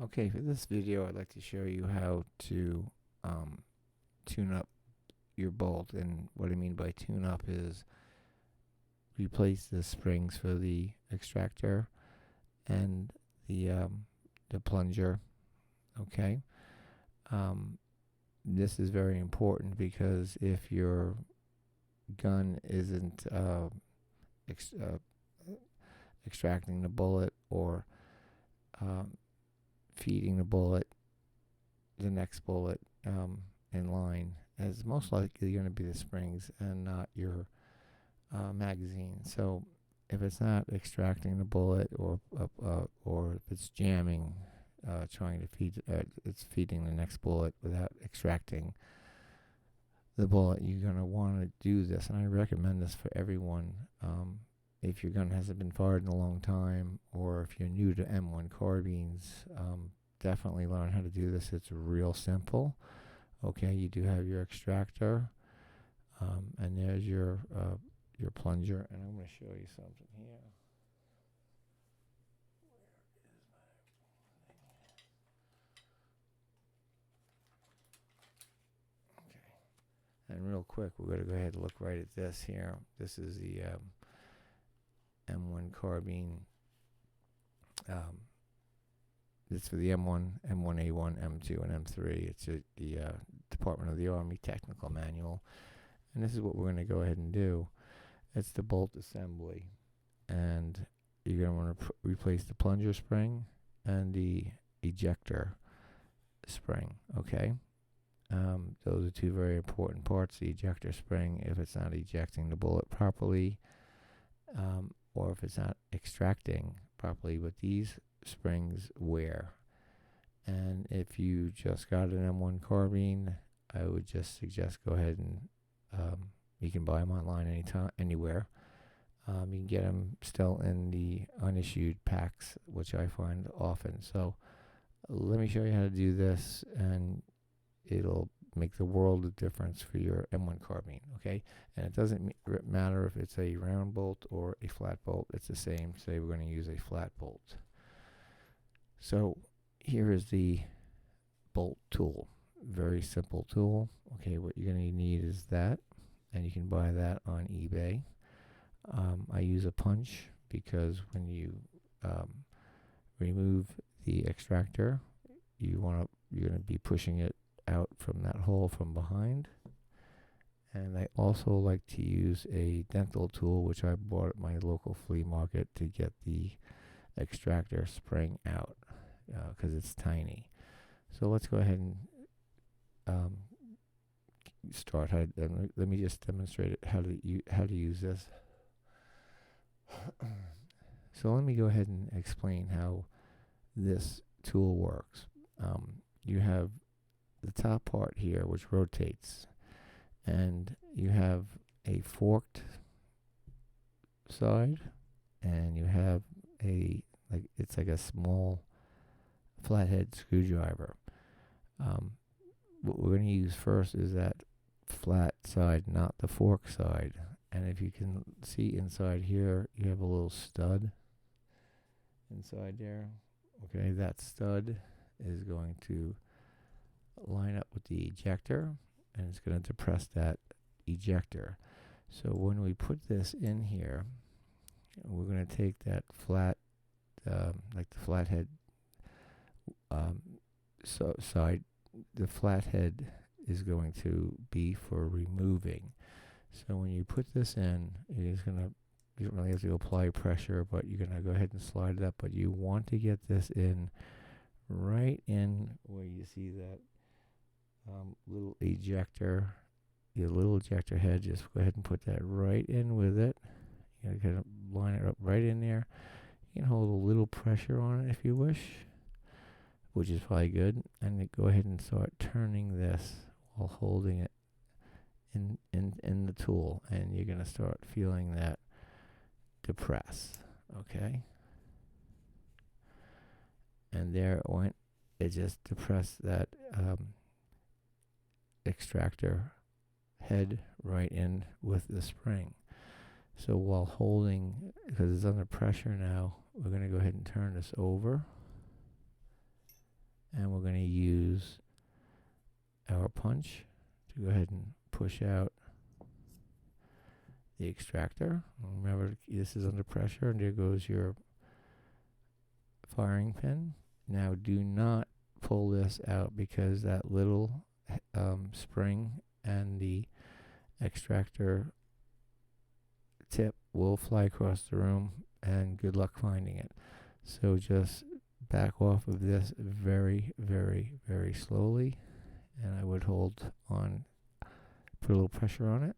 Okay, for this video, I'd like to show you how to tune up your bolt. And what I mean by tune up is replace the springs for the extractor and the plunger. Okay, this is very important because if your gun isn't ex- uh, extracting the bullet or um, feeding the bullet, the next bullet in line, is most likely going to be the springs and not your magazine. So if it's not extracting the bullet or if it's jamming, trying to feed, it's feeding the next bullet without extracting the bullet, you're going to want to do this. And I recommend this for everyone. If your gun hasn't been fired in a long time, or if you're new to M1 carbines, definitely learn how to do this. It's real simple. Okay, you do have your extractor, and there's your plunger, and I'm going to show you something here. Okay, and real quick, we're going to go ahead and look right at this here. This is the M1 carbine. It's for the M1, M1A1, M2, and M3. It's the Department of the Army Technical Manual. And this is what we're going to go ahead and do. It's the bolt assembly. And you're going to want to replace the plunger spring and the ejector spring. Okay? Those are two very important parts. The ejector spring, if it's not ejecting the bullet properly, or if it's not extracting properly, but these springs wear. And if you just got an M1 carbine, I would just suggest go ahead and you can buy them online anytime, anywhere. You can get them still in the unissued packs, which I find often. So let me show you how to do this, and it'll make the world of difference for your M1 carbine. Okay, and it doesn't matter if it's a round bolt or a flat bolt. It's the same. Say we're going to use a flat bolt. So here is the bolt tool. Very simple tool. Okay, what you're going to need is that, and you can buy that on eBay. I use a punch because when you remove the extractor, you're going to be pushing it out from that hole from behind. And I also like to use a dental tool, which I bought at my local flea market, to get the extractor spring out because it's tiny. So let's go ahead and start. Let me just demonstrate how to use this. So let me go ahead and explain how this tool works. You have the top part here, which rotates, and you have a forked side, and you have it's like a small flathead screwdriver. What we're going to use first is that flat side, not the fork side. And if you can see inside here, you have a little stud inside there. Okay, that stud is going to line up with the ejector, and it's going to depress that ejector. So when we put this in here, we're going to take that flat, like the flathead side. The flathead is going to be for removing. So when you put this in, you don't really have to apply pressure, but you're going to go ahead and slide it up. But you want to get this in right in where you see that little ejector, your little ejector head. Just go ahead and put that right in with it. You gotta kind of line it up right in there. You can hold a little pressure on it if you wish, which is probably good. And then go ahead and start turning this while holding it in the tool, and you're gonna start feeling that depress. Okay, and there it went. It just depressed that extractor head right in with the spring. So while holding, because it's under pressure now, we're going to go ahead and turn this over. And we're going to use our punch to go ahead and push out the extractor. Remember, this is under pressure, and there goes your firing pin. Now do not pull this out, because that little spring and the extractor tip will fly across the room, and good luck finding it. So just back off of this very, very, very slowly, and I would hold on, put a little pressure on it.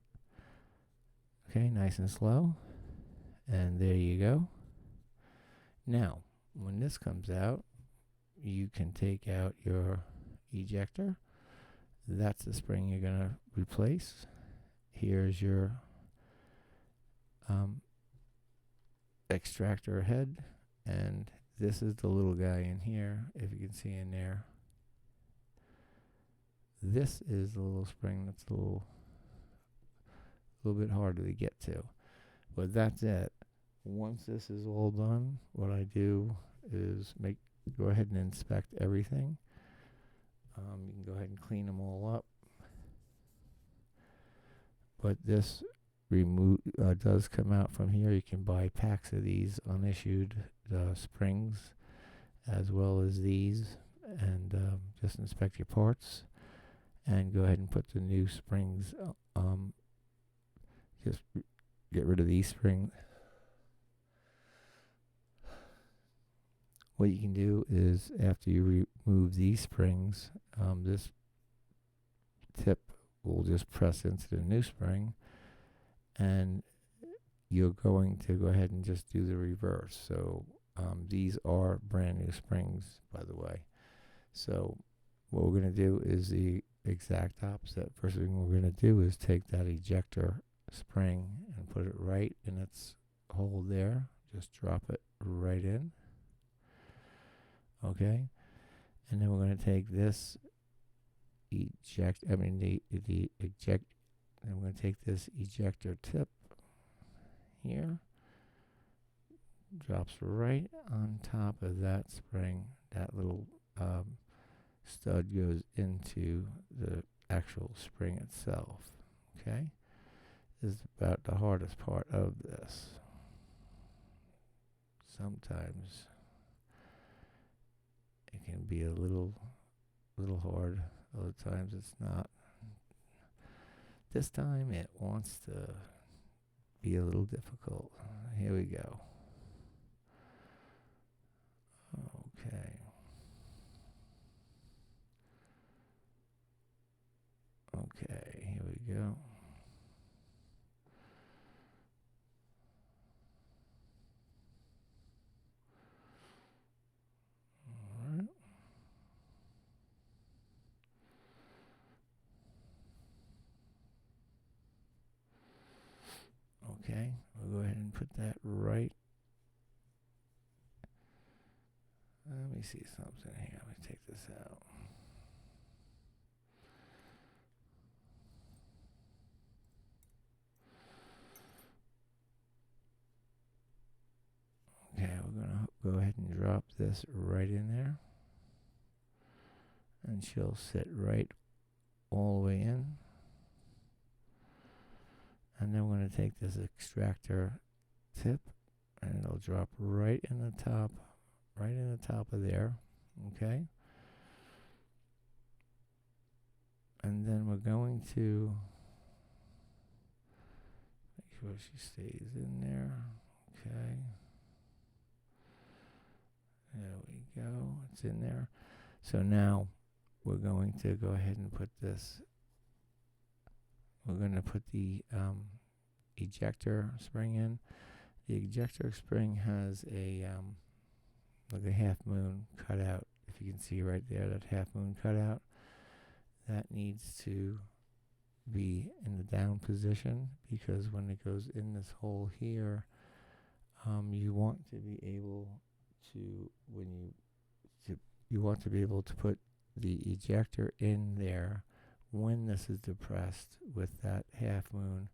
Okay, nice and slow, and there you go. Now, when this comes out, you can take out your ejector. That's the spring you're going to replace. Here's your extractor head, and this is the little guy in here, if you can see in there. This is the little spring that's a little bit harder to get to, but that's it. Once this is all done, what I do is go ahead and inspect everything. You can go ahead and clean them all up, but this does come out from here. You can buy packs of these unissued springs, as well as these, and just inspect your parts and go ahead and put the new springs. Just get rid of these springs. What you can do is, after you remove these springs, this tip will just press into the new spring, and you're going to go ahead and just do the reverse. So these are brand new springs, by the way. So what we're going to do is the exact opposite. First thing we're going to do is take that ejector spring and put it right in its hole there. Just drop it right in. Okay, and then we're going to take this and we're going to take this ejector tip here, drops right on top of that spring. That little stud goes into the actual spring itself. Okay, this is about the hardest part of this. Sometimes it can be a little hard. Other times it's not. This time it wants to be a little difficult. Here we go. Okay. Okay, here we go. All right. Okay, we'll go ahead and put that right. Let me see something here. Let me take this out. Okay, we're going to go ahead and drop this right in there. And she'll sit right all the way in. And then we're going to take this extractor tip, and it'll drop right in the top of there. Okay. And then we're going to make sure she stays in there. Okay. There we go. It's in there. So now we're going to go ahead and put this. We're going to put the ejector spring in. The ejector spring has a like a half moon cutout. If you can see right there, that half moon cutout, that needs to be in the down position, because when it goes in this hole here, you want to be able to, you want to be able to put the ejector in there when this is depressed, with that half moon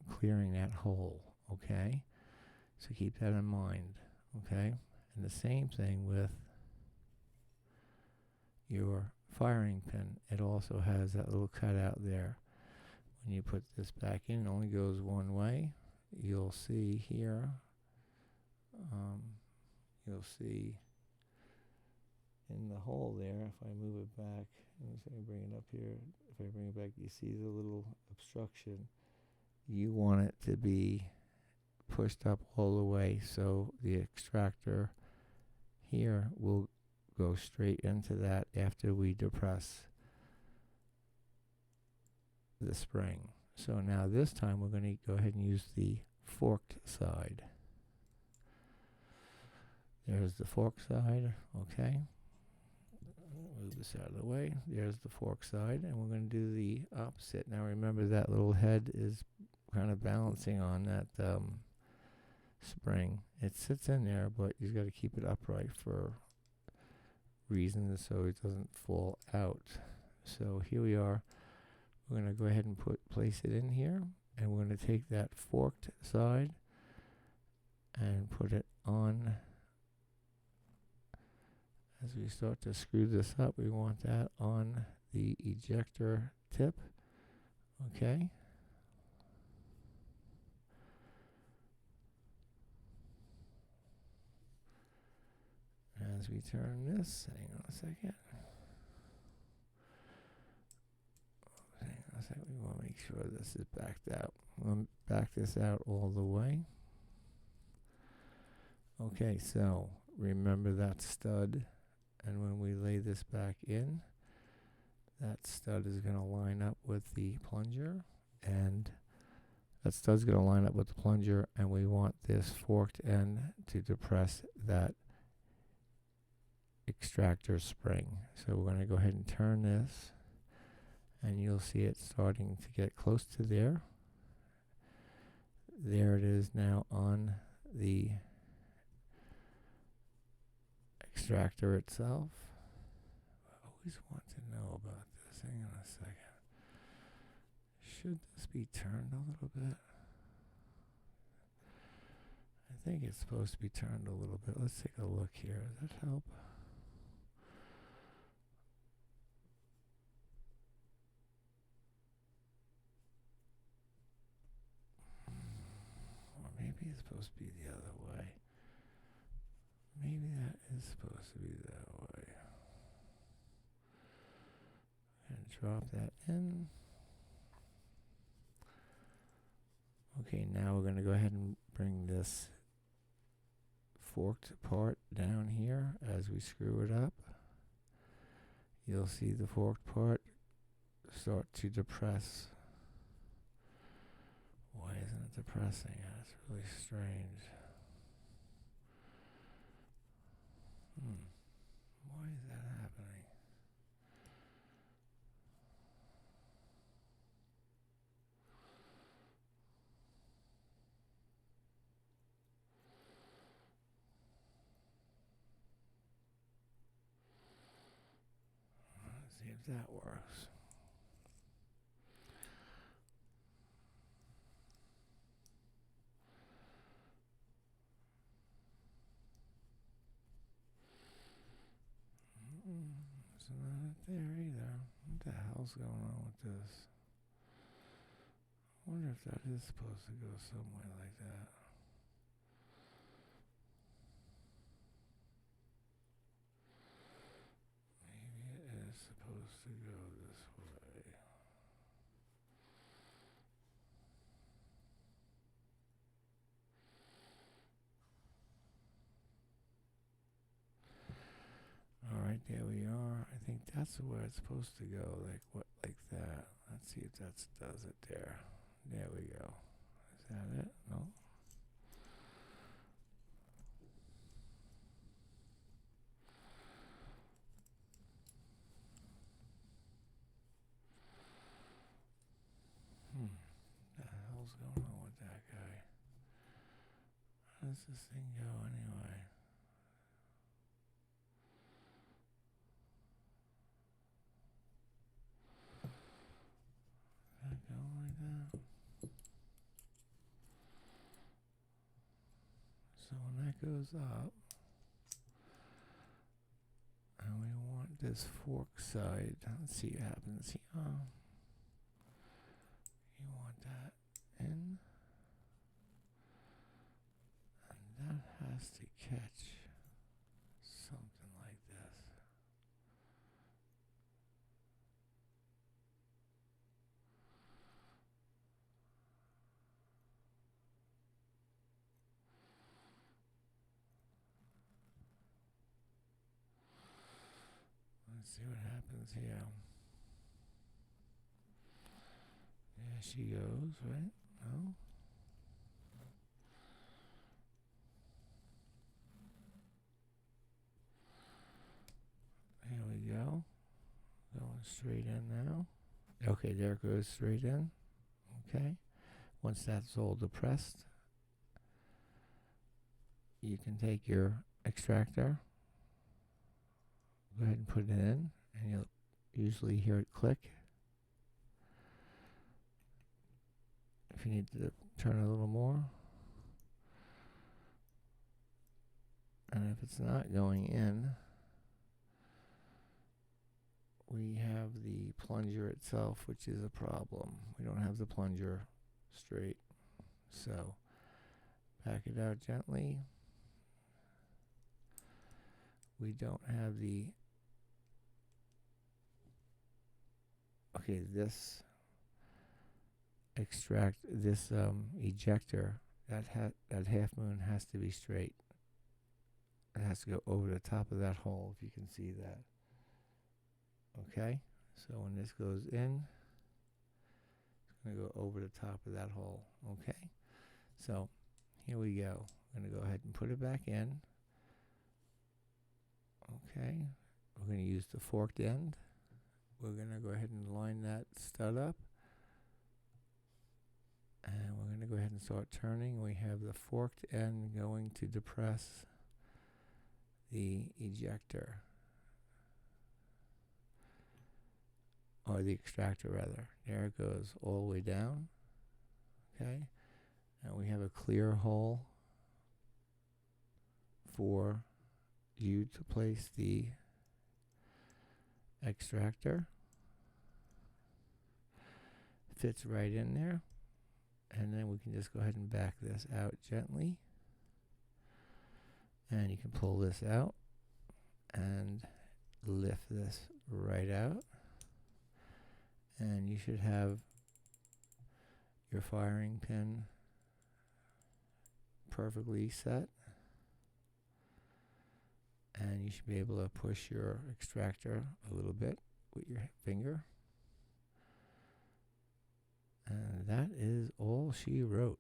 clearing that hole. Okay, so keep that in mind. Okay, and the same thing with your firing pin. It also has that little cutout there. When you put this back in, it only goes one way. You'll see here, you'll see in the hole there, if I move it back, and so I bring it up here, if I bring it back, you see the little obstruction. You want it to be pushed up all the way, so the extractor here will go straight into that after we depress the spring. So now this time we're going to go ahead and use the forked side. There's the forked side, okay. Move this out of the way. There's the fork side, and we're going to do the opposite. Now remember that little head is kind of balancing on that spring. It sits in there, but you've got to keep it upright for reasons so it doesn't fall out. So here we are. We're going to go ahead and place it in here, and we're going to take that forked side and put it on. As we start to screw this up, we want that on the ejector tip. Okay. As we turn this, hang on a second. Hang on a second, we want to make sure this is backed out. We'll back this out all the way. Okay, so remember that stud. And when we lay this back in, that stud is going to line up with the plunger, and that stud's going to line up with the plunger, and we want this forked end to depress that extractor spring. So we're going to go ahead and turn this, and you'll see it starting to get close to there. There it is now on the extractor itself. I always want to know about this. Hang on a second. Should this be turned a little bit? I think it's supposed to be turned a little bit. Let's take a look here. Does that help? Or maybe it's supposed to be the other way. Maybe that is supposed to be that way. And drop that in. Okay, now we're going to go ahead and bring this forked part down here as we screw it up. You'll see the forked part start to depress. Why isn't it depressing? That's really strange. Why is that happening? Let's see if that works. It's not there either. What the hell's going on with this? I wonder if that is supposed to go somewhere like that. Maybe it is supposed to go this way. Alright, there we are. I think that's where it's supposed to go, like that. Let's see if that does it there. There we go. Is that it? No. The hell's going on with that guy? How does this thing go anyway? Does that go like that? So when that goes up, and we want this fork side. Let's see what happens here. You want that in, and that has to catch something like this. Let's see what happens here. There she goes, right? No? Here we go. Going straight in now. Okay, there it goes straight in. Okay. Once that's all depressed, you can take your extractor, go ahead and put it in, and you'll usually hear it click. If you need to turn a little more. And if it's not going in, we have the plunger itself, which is a problem. We don't have the plunger straight. So back it out gently. We don't have the, okay, this ejector, that half moon has to be straight. It has to go over the top of that hole, if you can see that. Okay, so when this goes in, it's going to go over the top of that hole. Okay, so here we go. I'm going to go ahead and put it back in. Okay, we're going to use the forked end. We're going to go ahead and line that stud up. And we're going to go ahead and start turning. We have the forked end going to depress the ejector. Or the extractor rather. There it goes all the way down. Okay. And we have a clear hole for you to place the extractor. Fits right in there. And then we can just go ahead and back this out gently. And you can pull this out and lift this right out. And you should have your firing pin perfectly set. And you should be able to push your extractor a little bit with your finger. And that is all she wrote.